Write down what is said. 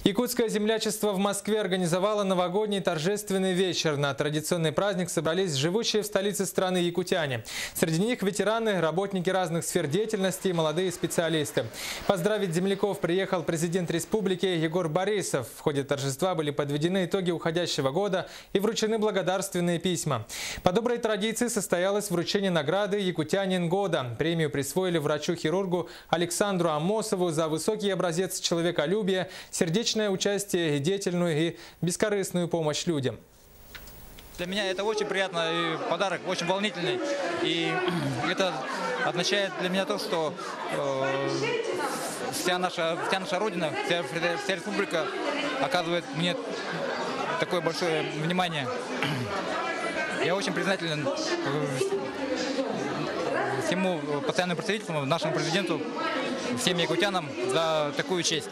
Якутское землячество в Москве организовало новогодний торжественный вечер. На традиционный праздник собрались живущие в столице страны якутяне. Среди них ветераны, работники разных сфер деятельности и молодые специалисты. Поздравить земляков приехал президент республики Егор Борисов. В ходе торжества были подведены итоги уходящего года и вручены благодарственные письма. По доброй традиции состоялось вручение награды «Якутянин года». Премию присвоили врачу-хирургу Александру Амосову за высокий образец человеколюбия, сердечное участие и деятельную и бескорыстную помощь людям. Для меня это очень приятно, и подарок очень волнительный. И это означает для меня то, что вся наша Родина, вся республика оказывает мне такое большое внимание. Я очень признателен всему постоянному представительству, нашему президенту, всем якутянам за такую честь.